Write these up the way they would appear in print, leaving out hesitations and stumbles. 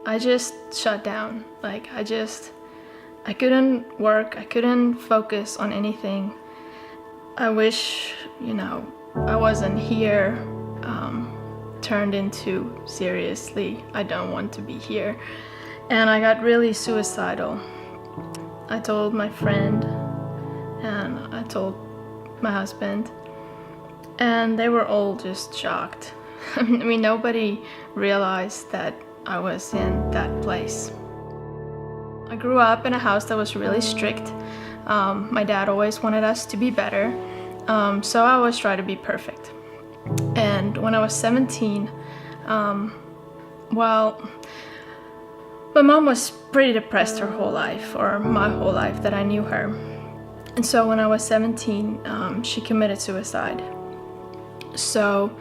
I just shut down. Like I couldn't work, I couldn't focus on anything. I wish, I wasn't here, turned into seriously, I don't want to be here. And I got really suicidal. I told my friend and I told my husband, and they were all just shocked. I mean, nobody realized that I was in that place. I grew up in a house that was really strict. My dad always wanted us to be better, so I always tried to be perfect. And when I was 17, my mom was pretty depressed her whole life, or my whole life that I knew her. And so when I was 17, she committed suicide. So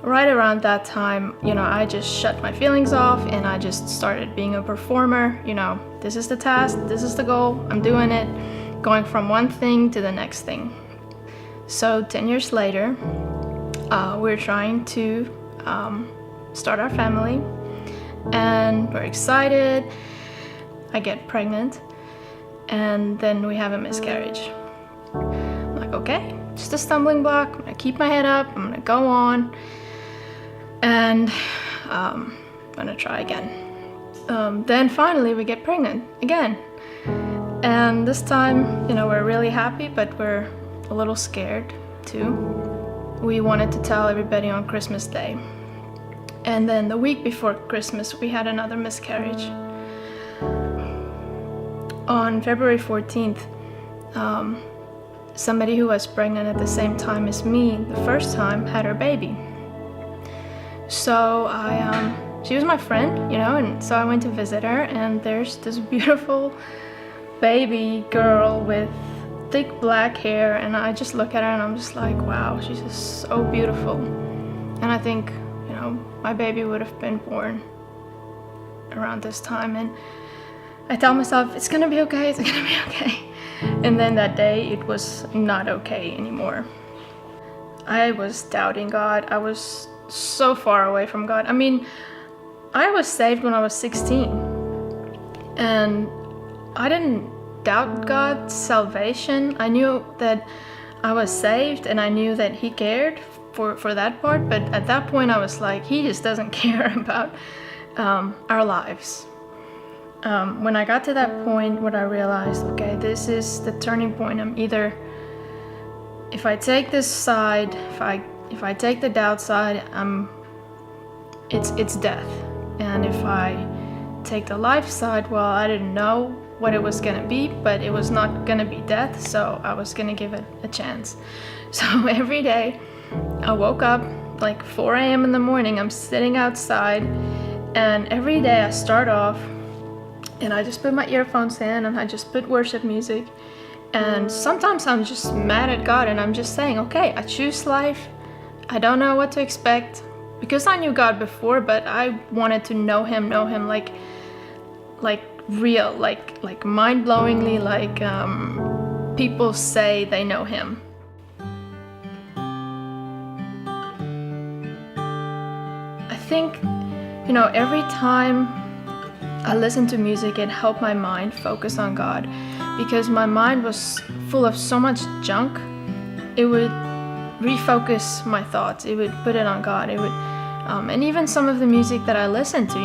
right around that time, I just shut my feelings off and I just started being a performer. This is the task, this is the goal, I'm doing it, going from one thing to the next thing. So 10 years later, we're trying to start our family, and we're excited. I get pregnant, and then we have a miscarriage. I'm like, okay, just a stumbling block. I'm gonna keep my head up, I'm gonna go on, and I'm gonna try again. Then finally we get pregnant again, and this time, we're really happy, but we're a little scared too. We wanted to tell everybody on Christmas Day, and then the week before Christmas we had another miscarriage. On February 14th, somebody who was pregnant at the same time as me the first time had her baby. So she was my friend, and so I went to visit her, and there's this beautiful baby girl with thick black hair, and I just look at her and I'm just like, wow, she's just so beautiful. And I think, my baby would have been born around this time, and I tell myself, it's gonna be okay, it's gonna be okay. And then that day, it was not okay anymore. I was doubting God. I was so far away from God. I mean, I was saved when I was 16, and I didn't doubt God's salvation. I knew that I was saved, and I knew that He cared for that part, but at that point I was like, He just doesn't care about our lives. When I got to that point where I realized, okay, this is the turning point. I'm either, if I take this side, if I take the doubt side, it's death. And if I take the life side, well, I didn't know what it was gonna be, but it was not gonna be death, so I was gonna give it a chance. So every day I woke up like 4 a.m. in the morning, I'm sitting outside, and every day I start off and I just put my earphones in and I just put worship music, and sometimes I'm just mad at God and I'm just saying, okay, I choose life, I don't know what to expect, because I knew God before, but I wanted to know Him like real, like mind-blowingly, like people say they know Him. I think, every time I listened to music, it helped my mind focus on God, because my mind was full of so much junk. It would refocus my thoughts. It would put it on God. It would, and even some of the music that I listen to,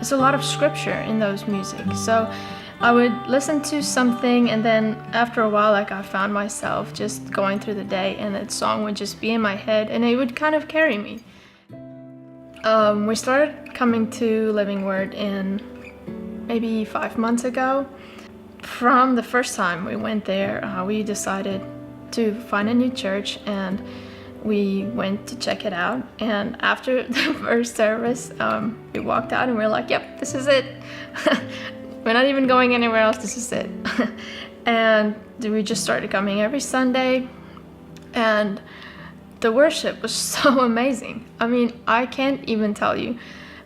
it's a lot of scripture in those music. So I would listen to something, and then after a while, I found myself just going through the day, and that song would just be in my head, and it would kind of carry me. We started coming to Living Word in maybe 5 months ago. From the first time we went there, we decided to find a new church, and we went to check it out. And after the first service, we walked out and we were like, yep, this is it. We're not even going anywhere else, this is it. And we just started coming every Sunday, and the worship was so amazing. I mean, I can't even tell you.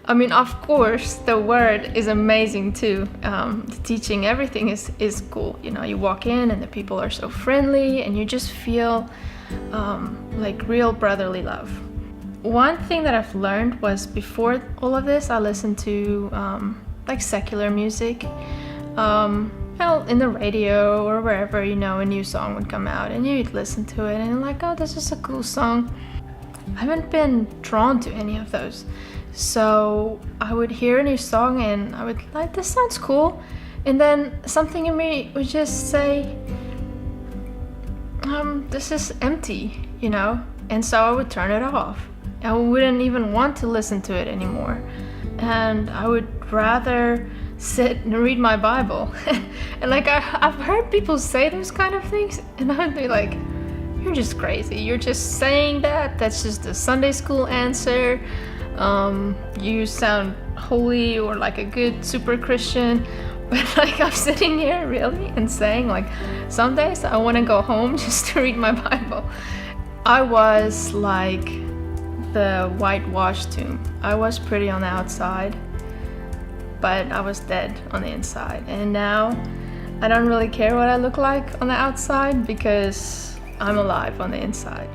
I mean, of course, the word is amazing too. The teaching, everything is cool. You walk in and the people are so friendly, and you just feel like real brotherly love. one thing that I've learned was before all of this, I listened to like secular music. Well, in the radio or wherever, a new song would come out and you'd listen to it and you're like, oh, this is a cool song. I haven't been drawn to any of those. So I would hear a new song and I would like, this sounds cool. And then something in me would just say, this is empty, And so I would turn it off. I wouldn't even want to listen to it anymore. And I would rather sit and read my Bible. And like I've heard people say those kind of things, and I'd be like, you're just crazy. You're just saying that. That's just a Sunday school answer. You sound holy or like a good super Christian. But like I'm sitting here really and saying like some days I want to go home just to read my Bible. I was like the whitewashed tomb. I was pretty on the outside, but I was dead on the inside. And now I don't really care what I look like on the outside because I'm alive on the inside.